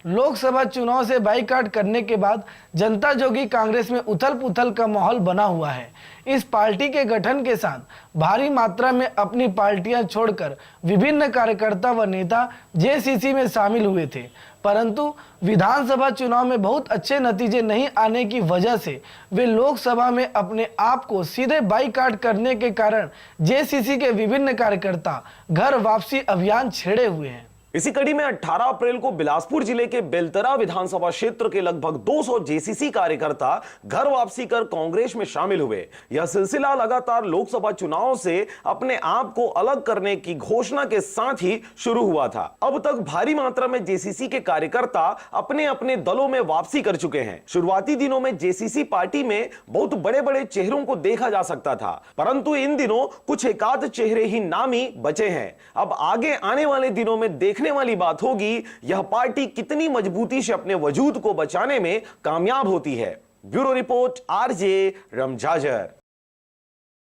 लोकसभा चुनाव से बाईकाट करने के बाद जनता जोगी कांग्रेस में उथल पुथल का माहौल बना हुआ है। इस पार्टी के गठन के साथ भारी मात्रा में अपनी पार्टियां छोड़कर विभिन्न कार्यकर्ता व नेता जेसीसी में शामिल हुए थे, परंतु विधानसभा चुनाव में बहुत अच्छे नतीजे नहीं आने की वजह से वे लोकसभा में अपने आप को सीधे बाईकाट करने के कारण जेसीसी के विभिन्न कार्यकर्ता घर वापसी अभियान छेड़े हुए हैं। इसी कड़ी में 18 अप्रैल को बिलासपुर जिले के बेलतरा विधानसभा क्षेत्र के लगभग 200 जेसीसी कार्यकर्ता घर वापसी कर कांग्रेस में शामिल हुए। यह सिलसिला लगातार लोकसभा चुनाव से अपने आप को अलग करने की घोषणा के साथ ही शुरू हुआ था। अब तक भारी मात्रा में जेसीसी के कार्यकर्ता अपने अपने दलों में वापसी कर चुके हैं। शुरुआती दिनों में जेसीसी पार्टी में बहुत बड़े बड़े चेहरों को देखा जा सकता था, परंतु इन दिनों कुछ एकाध चेहरे ही नामी बचे हैं। अब आगे आने वाले दिनों में देखने वाली बात होगी यह पार्टी कितनी मजबूती से अपने वजूद को बचाने में कामयाब होती है। Bureau report, RJ रमजाजर।